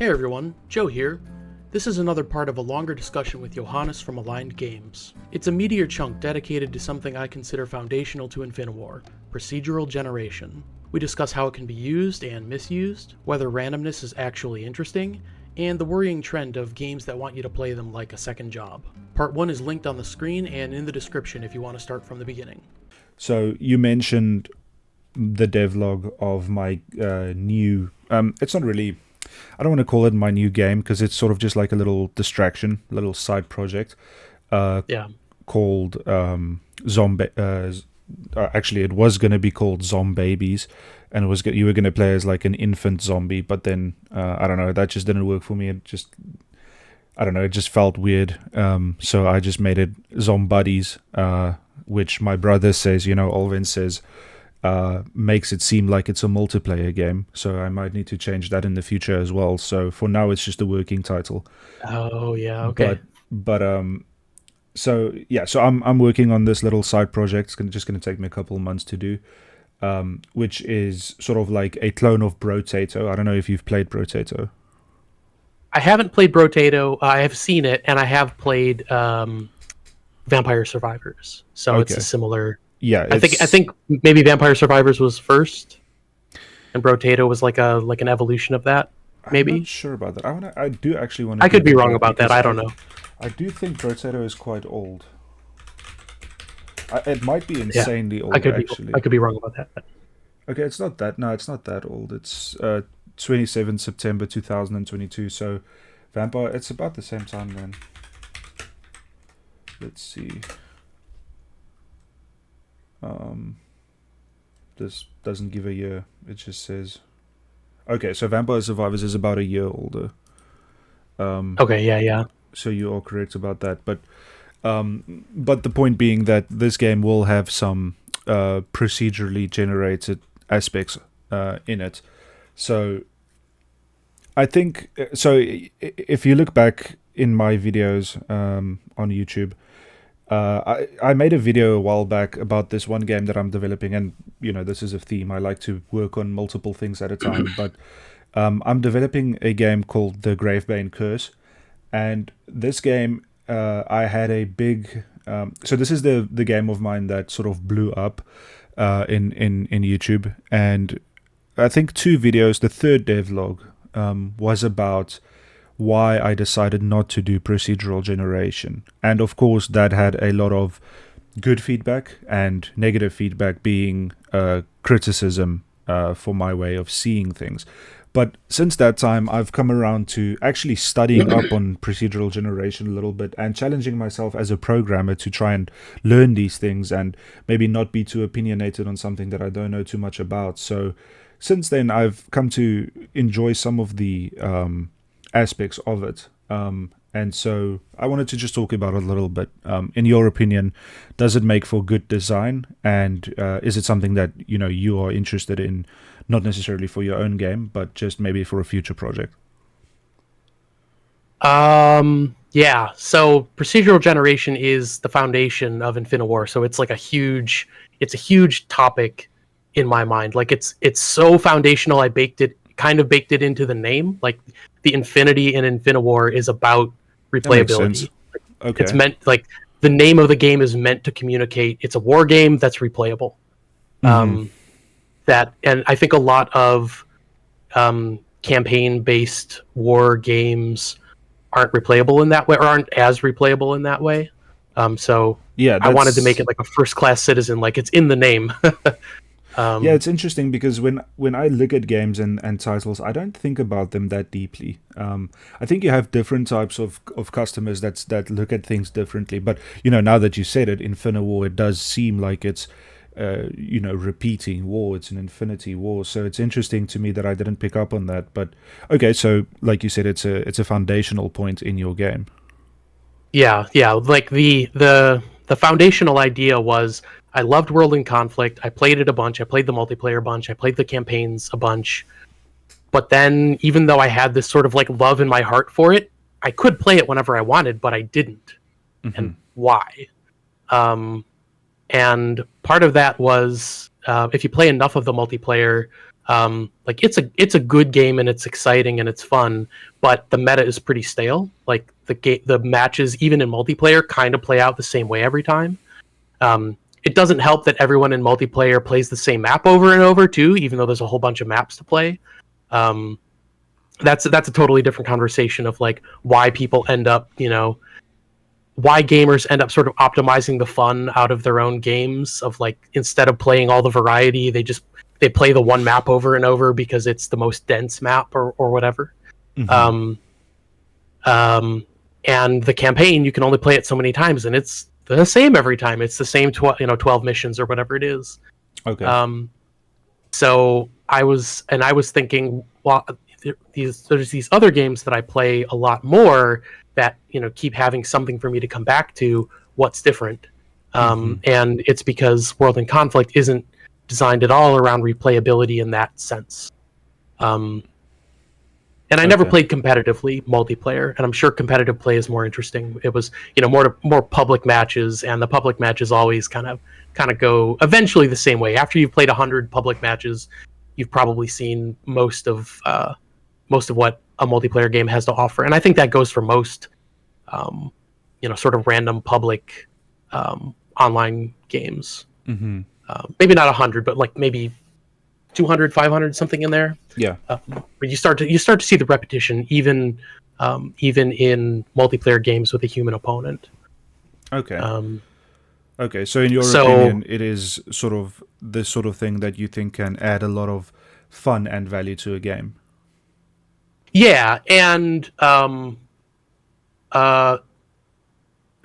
Hey everyone, Joe here. This is another part of a longer discussion with Johannes from Aligned Games. It's a meatier chunk dedicated to something I consider foundational to Infiniwar, Procedural Generation. We discuss how it can be used and misused, whether randomness is actually interesting, and the worrying trend of games that want you to play them like a second job. Part 1 is linked on the screen and in the description if you want to start from the beginning. So you mentioned the devlog of my new... it's not really... I don't want to call it my new game because it's sort of just like a little distraction, little side project called Zombie. Actually, it was going to be called Zombabies, and you were going to play as like an infant zombie. But then I don't know, that just didn't work for me. It just felt weird. So I just made it Zombuddies, which my brother says, Alvin says, makes it seem like it's a multiplayer game, so I might need to change that in the future as well. So for now, it's just a working title. Oh yeah, okay. So I'm working on this little side project. It's just going to take me a couple of months to do, which is sort of like a clone of Brotato. I don't know if you've played Brotato. I haven't played Brotato. I have seen it, and I have played Vampire Survivors. So It's a similar. Yeah, I think maybe Vampire Survivors was first, and Brotato was like an evolution of that. Maybe. I'm not sure about that. I do actually want to. I could be wrong about that. I don't know. I do think Brotato is quite old. It might be insanely old. Actually, I could be wrong about that. Okay, it's not that. No, it's not that old. It's 27 September 2022. So, Vampire. It's about the same time then. Let's see. This doesn't give a year. It just says. Okay, so Vampire Survivors is about a year older. Okay, yeah. So you are correct about that, but the point being that this game will have some procedurally generated aspects in it. So I think if you look back in my videos on YouTube. I made a video a while back about this one game that I'm developing, and this is a theme. I like to work on multiple things at a time, but I'm developing a game called The Gravebane Curse, and this game I had a big. So this is the game of mine that sort of blew up in YouTube, and I think 2 videos. The third devlog was about why I decided not to do procedural generation. And of course, that had a lot of good feedback and negative feedback being criticism for my way of seeing things. But since that time, I've come around to actually studying up on procedural generation a little bit and challenging myself as a programmer to try and learn these things and maybe not be too opinionated on something that I don't know too much about. So since then, I've come to enjoy some of the aspects of it, and so I wanted to just talk about it a little bit. In your opinion, does it make for good design, and is it something that you are interested in, not necessarily for your own game, but just maybe for a future project? Yeah. So procedural generation is the foundation of Infiniwar. So it's like a huge topic in my mind. Like it's so foundational. I baked it into the name. Like the Infinity in Infiniwar is about replayability. Okay. It's meant, like, the name of the game is meant to communicate. It's a war game that's replayable. And I think a lot of campaign-based war games aren't replayable in that way, or aren't as replayable in that way. So yeah, I wanted to make it like a first-class citizen. Like, it's in the name. Yeah, it's interesting because when I look at games and titles, I don't think about them that deeply. I think you have different types of customers that look at things differently. But now that you said it, Infiniwar, it does seem like it's repeating war. It's an infinity war. So it's interesting to me that I didn't pick up on that. But okay, so like you said, it's a foundational point in your game. Yeah. Like the foundational idea was, I loved World in Conflict. I played it a bunch. I played the multiplayer a bunch. I played the campaigns a bunch. But then, even though I had this sort of like love in my heart for it, I could play it whenever I wanted, but I didn't. And why? And part of that was, if you play enough of the multiplayer, Like it's a good game and it's exciting and it's fun, but the meta is pretty stale. Like the matches, even in multiplayer, kind of play out the same way every time. It doesn't help that everyone in multiplayer plays the same map over and over too, even though there's a whole bunch of maps to play. That's a totally different conversation of like why people end up, why gamers end up sort of optimizing the fun out of their own games, of like instead of playing all the variety, they play the one map over and over because it's the most dense map or whatever. Mm-hmm. And the campaign, you can only play it so many times, and it's the same every time. It's the same 12 missions or whatever it is. Okay. So I was thinking, well, there's these other games that I play a lot more that keep having something for me to come back to. What's different? And it's because World in Conflict isn't designed at all around replayability in that sense. And I never played competitively multiplayer, and I'm sure competitive play is more interesting. It was more public matches, and the public matches always kind of go eventually the same way. After you've played 100 public matches, you've probably seen most of what a multiplayer game has to offer, and I think that goes for most sort of random public online games. Maybe not 100, but like maybe 200, 500, something in there. Yeah. But you start to see the repetition even in multiplayer games with a human opponent. Okay. Okay. So in your opinion, it is sort of this sort of thing that you think can add a lot of fun and value to a game. Yeah, and the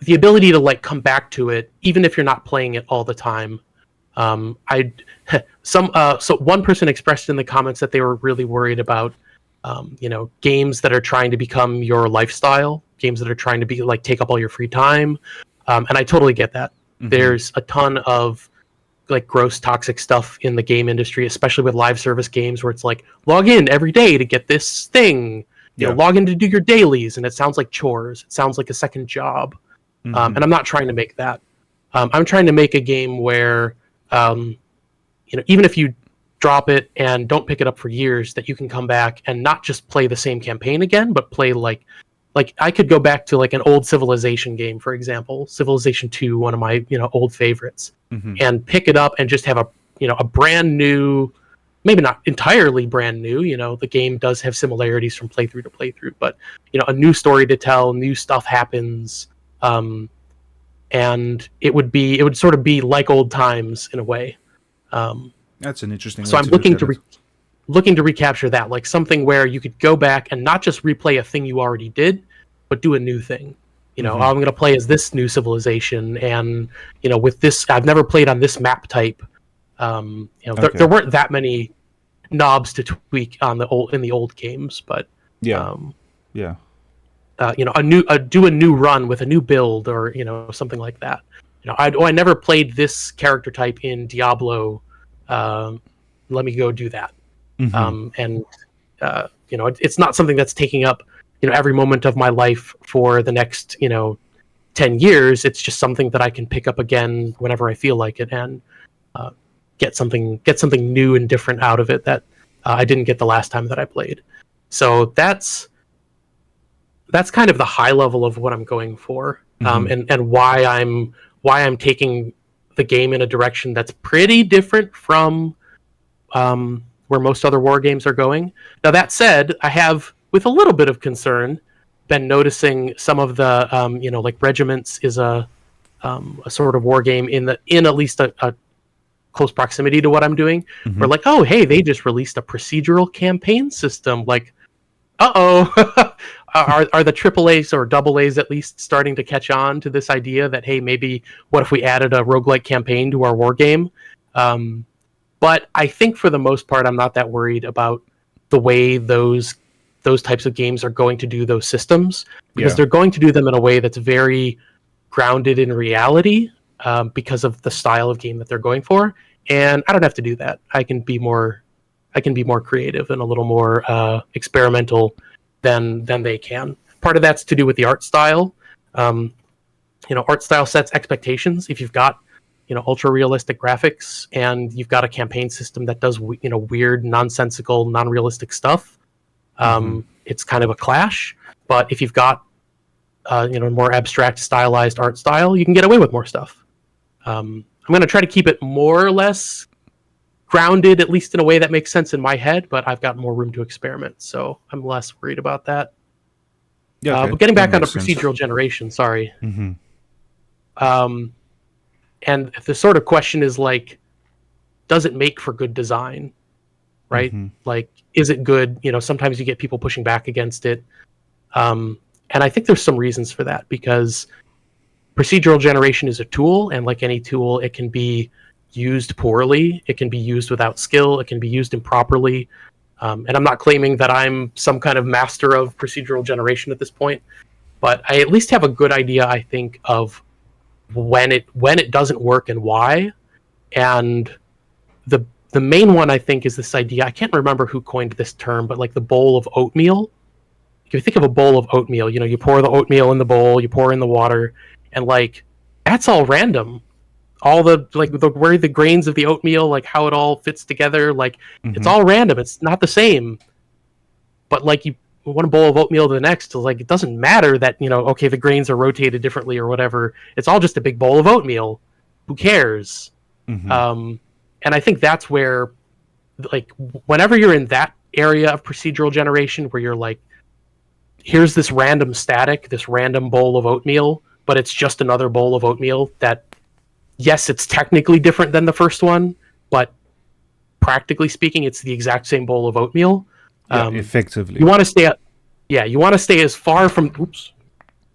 ability to like come back to it even if you're not playing it all the time. So one person expressed in the comments that they were really worried about games that are trying to become your lifestyle, games that are trying to be like take up all your free time, and I totally get that. There's a ton of like gross toxic stuff in the game industry, especially with live service games where it's like log in every day to get this thing, log in to do your dailies, and it sounds like chores, it sounds like a second job. And I'm not trying to make that. I'm trying to make a game where even if you drop it and don't pick it up for years, that you can come back and not just play the same campaign again, but play like I could go back to like an old Civilization game, for example, Civilization 2, one of my old favorites, and pick it up and just have a brand new, maybe not entirely brand new. The game does have similarities from playthrough to playthrough, but a new story to tell, new stuff happens, and it would sort of be like old times in a way. That's an interesting way so I'm to looking look at it. looking to recapture that, like something where you could go back and not just replay a thing you already did, but do a new thing. I'm going to play as this new civilization, and with this, I've never played on this map type. There weren't that many knobs to tweak in the old games, but do a new run with a new build, or something like that. I never played this character type in Diablo. Let me go do that. It's not something that's taking up every moment of my life for the next 10 years. It's just something that I can pick up again whenever I feel like it, and get something new and different out of it that I didn't get the last time that I played. So that's kind of the high level of what I'm going for, and why I'm taking the game in a direction that's pretty different from where most other war games are going. Now, that said, I have, with a little bit of concern, been noticing some of the like Regiments is a sort of war game in at least a close proximity to what I'm doing. We're like, oh hey, they just released a procedural campaign system. Like, are the AAAs or AA's at least starting to catch on to this idea that, hey, maybe what if we added a roguelike campaign to our war game? But I think for the most part, I'm not that worried about the way those types of games are going to do those systems, because they're going to do them in a way that's very grounded in reality, because of the style of game that they're going for. And I don't have to do that. I can be more creative and a little more experimental than they can. Part of that's to do with the art style. Art style sets expectations. If you've got ultra realistic graphics, and you've got a campaign system that does weird, nonsensical, non-realistic stuff. It's kind of a clash. But if you've got more abstract, stylized art style, you can get away with more stuff. I'm going to try to keep it more or less grounded, at least in a way that makes sense in my head, but I've got more room to experiment, so I'm less worried about that. Yeah, okay. But getting back That onto makes sense. procedural generation, sorry. And the sort of question is like, does it make for good design? Right? Like, is it good? Sometimes you get people pushing back against it. And I think there's some reasons for that, because procedural generation is a tool, and like any tool, it can be used poorly, it can be used without skill, it can be used improperly. And I'm not claiming that I'm some kind of master of procedural generation at this point, but I at least have a good idea, I think, of when it doesn't work and why. And the main one, I think, is this idea. I can't remember who coined this term, but like the bowl of oatmeal. If you think of a bowl of oatmeal, you pour the oatmeal in the bowl, you pour in the water, and like that's all random. All where the grains of the oatmeal, like how it all fits together, like it's all random. It's not the same. But like one bowl of oatmeal to the next, like it doesn't matter that okay, the grains are rotated differently or whatever. It's all just a big bowl of oatmeal. Who cares? And I think that's where, like, whenever you're in that area of procedural generation where you're like, here's this random static, this random bowl of oatmeal, but it's just another bowl of oatmeal that, yes, it's technically different than the first one, but practically speaking, it's the exact same bowl of oatmeal. Effectively. You want to stay you want to stay as far from, oops.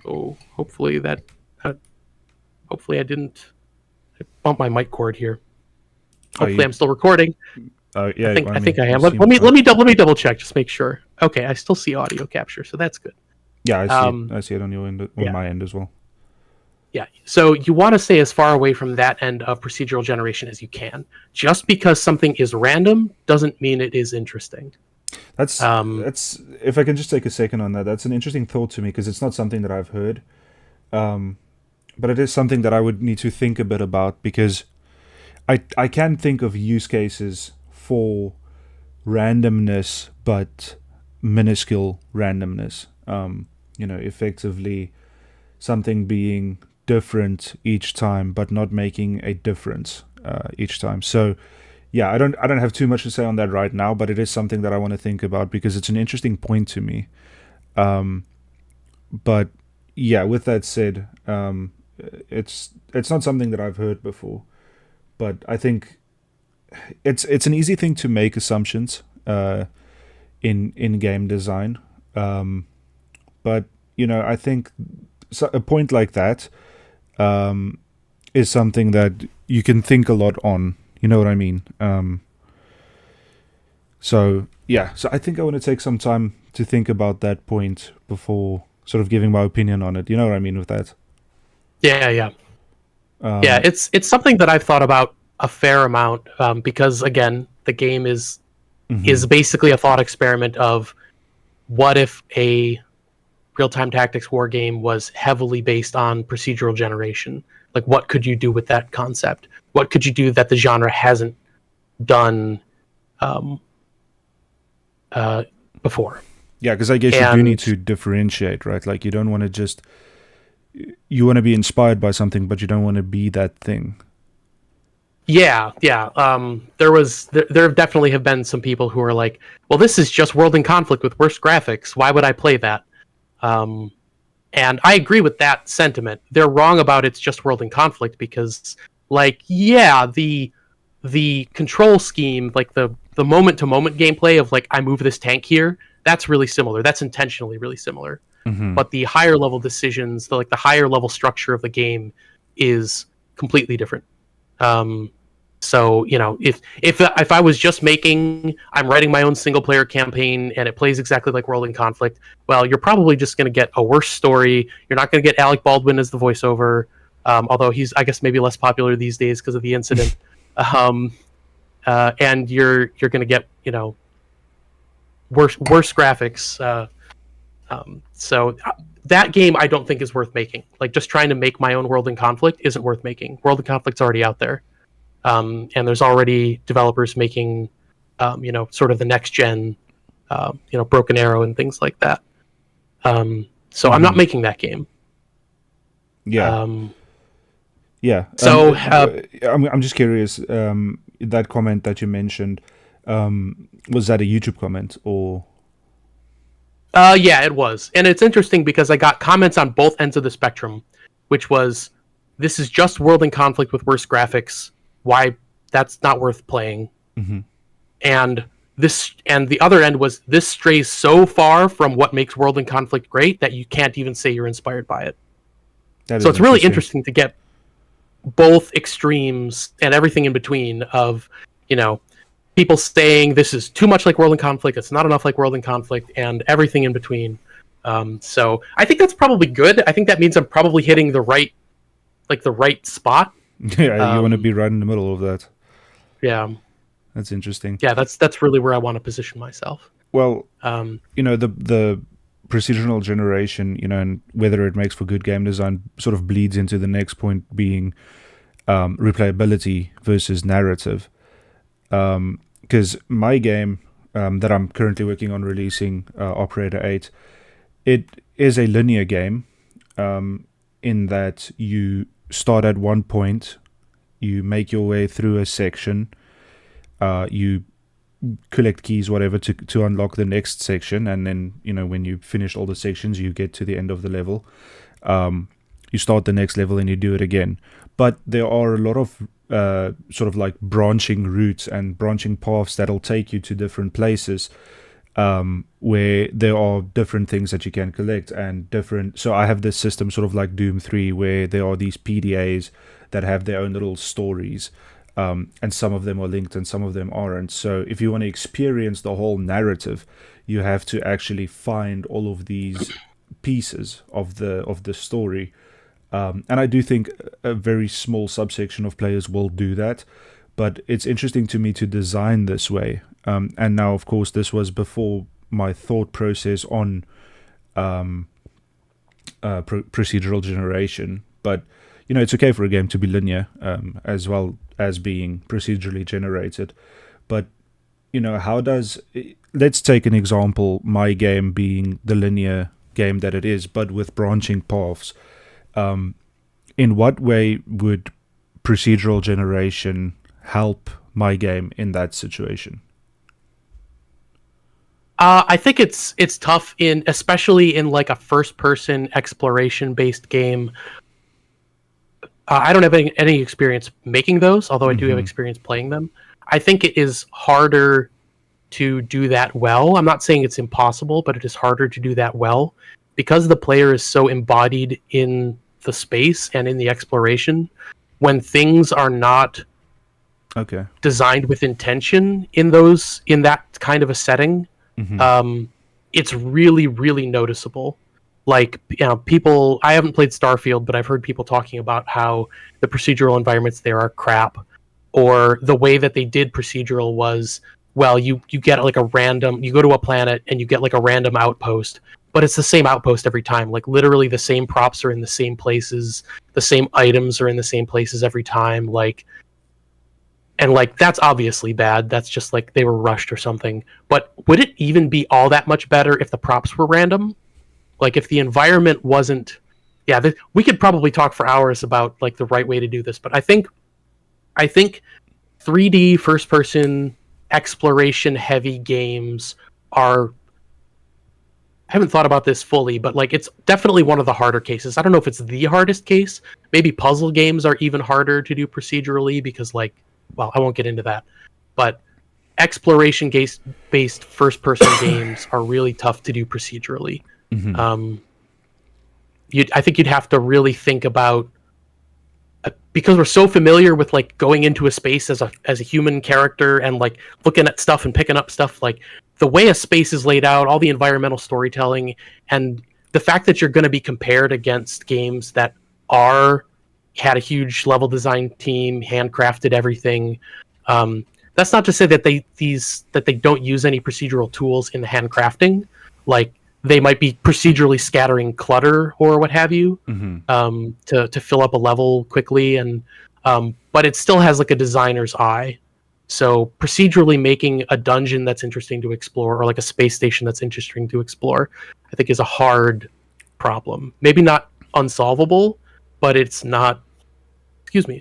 Oh, hopefully I didn't bump my mic cord here. Hopefully I'm still recording. Yeah, I think I am. Let me double check, just make sure. Okay, I still see audio capture, so that's good. Yeah, I see it on your end, on my end as well. Yeah, so you want to stay as far away from that end of procedural generation as you can. Just because something is random doesn't mean it is interesting. That's if I can just take a second on that. That's an interesting thought to me, because it's not something that I've heard, but it is something that I would need to think a bit about, because I can think of use cases for randomness, but minuscule randomness. Effectively something being different each time, but not making a difference each time. So, yeah, I don't have too much to say on that right now, but it is something that I want to think about, because it's an interesting point to me. But yeah, with that said, it's not something that I've heard before. But I think it's an easy thing to make assumptions in game design. But I think a point like that is something that you can think a lot on. You know what I mean? So I think I want to take some time to think about that point before sort of giving my opinion on it. You know what I mean with that? Yeah. It's something that I've thought about a fair amount, because again, the game is basically a thought experiment of what if a real-time tactics war game was heavily based on procedural generation. Like, what could you do with that concept? What could you do that the genre hasn't done before? Yeah, because I guess you do need to differentiate, right? Like, you don't want to just... You want to be inspired by something, but you don't want to be that thing. Yeah. There definitely have been some people who are like, well, this is just World in Conflict with worse graphics. Why would I play that? And I agree with that sentiment. They're wrong about it's just World in Conflict, because, like, yeah, the control scheme, like the moment-to-moment gameplay of, like, I move this tank here, that's really similar. That's intentionally really similar. But the higher level decisions, the higher level structure of the game is completely different. So, if I was just I'm writing my own single player campaign and it plays exactly like World in Conflict, well, you're probably just going to get a worse story. You're not going to get Alec Baldwin as the voiceover, although he's, I guess, maybe less popular these days because of the incident. And you're going to get, worse graphics. So that game I don't think is worth making. Like just trying to make my own World in Conflict isn't worth making. World in Conflict's already out there, and there's already developers making, sort of the next gen, Broken Arrow and things like that. So I'm not making that game. Yeah. Yeah. So I'm just curious. That comment that you mentioned, was that a YouTube comment or? Yeah, it was, and it's interesting because I got comments on both ends of the spectrum, which was, "This is just World in Conflict with worse graphics. Why? That's not worth playing." Mm-hmm. And the other end was, "This strays so far from what makes World in Conflict great that you can't even say you're inspired by it." So it's really interesting to get both extremes and everything in between of, people saying this is too much like World in Conflict, it's not enough like World in Conflict, and everything in between. So I think that's probably good. I think that means I'm probably hitting the right spot. Yeah, you want to be right in the middle of that. Yeah. That's interesting. Yeah, that's really where I want to position myself. Well, the procedural generation, and whether it makes for good game design sort of bleeds into the next point being replayability versus narrative. Because my game that I'm currently working on releasing, Operator 8, it is a linear game in that you start at one point, you make your way through a section, you collect keys, whatever, to unlock the next section, and then, when you finish all the sections, you get to the end of the level. You start the next level and you do it again. But there are a lot of sort of like branching routes and branching paths that'll take you to different places, where there are different things that you can collect and different. So I have this system sort of like Doom 3 where there are these PDAs that have their own little stories, and some of them are linked and some of them aren't. So if you want to experience the whole narrative, you have to actually find all of these pieces of the story. And I do think a very small subsection of players will do that, but it's interesting to me to design this way. And now, of course, this was before my thought process on procedural generation. But, it's okay for a game to be linear, as well as being procedurally generated. But, let's take an example, my game being the linear game that it is, but with branching paths. In what way would procedural generation help my game in that situation? I think it's tough especially in like a first-person exploration-based game. I don't have any experience making those, although I do have experience playing them. I think it is harder to do that well. I'm not saying it's impossible, but it is harder to do that well because the player is so embodied in the space and in the exploration. When things are not designed with intention in that kind of a setting, it's really, really noticeable. Like, people, I haven't played Starfield, but I've heard people talking about how the procedural environments there are crap, or the way that they did procedural was, well, you get like you go to a planet and you get like a random outpost, but it's the same outpost every time. Like literally the same props are in the same places, the same items are in the same places every time. And that's obviously bad. That's just like they were rushed or something. But would it even be all that much better if the props were random? Like if the environment wasn't, we could probably talk for hours about like the right way to do this. But I think 3D first person exploration heavy games are, I haven't thought about this fully, but like it's definitely one of the harder cases. I don't know if it's the hardest case. Maybe puzzle games are even harder to do procedurally because I won't get into that. But exploration based first person games are really tough to do procedurally. I think you'd have to really think about, because we're so familiar with like going into a space as a human character and like looking at stuff and picking up stuff, like the way a space is laid out, all the environmental storytelling, and the fact that you're going to be compared against games that had a huge level design team, handcrafted everything. That's not to say that they don't use any procedural tools in the handcrafting. Like they might be procedurally scattering clutter or what have you, to fill up a level quickly, and but it still has like a designer's eye. So procedurally making a dungeon that's interesting to explore, or like a space station that's interesting to explore, I think is a hard problem. Maybe not unsolvable, but it's not,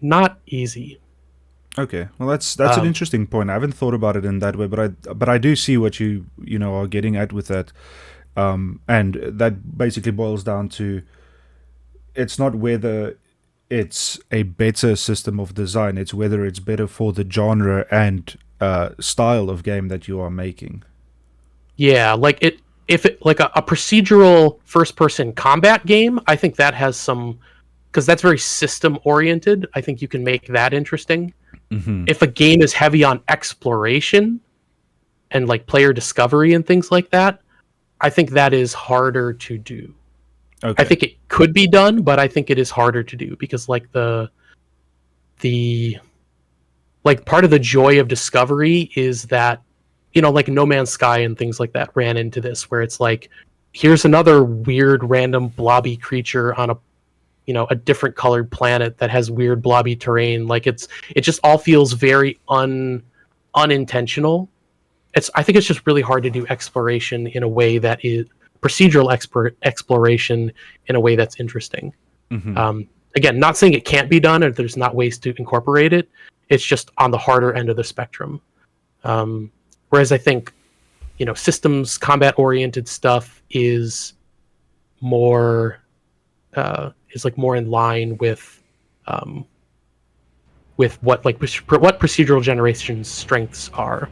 not easy. Okay, well that's an interesting point. I haven't thought about it in that way, but I do see what you know are getting at with that, and that basically boils down to it's not whether it's a better system of design; it's whether it's better for the genre and style of game that you are making. Yeah, like if it like a procedural first-person combat game, I think that has some, because that's very system oriented. I think you can make that interesting. If a game is heavy on exploration and like player discovery and things like that, I think that is harder to do. Okay. I think it could be done, but I think it is harder to do because like the like part of the joy of discovery is that, like No Man's Sky and things like that ran into this, where it's like, here's another weird random blobby creature on a different colored planet that has weird blobby terrain. Like it just all feels very unintentional. I think it's just really hard to do exploration in a way that is procedural exploration in a way that's interesting. Again, not saying it can't be done or there's not ways to incorporate it. It's just on the harder end of the spectrum. Whereas I think, systems combat oriented stuff is more more in line with what procedural generation's strengths are.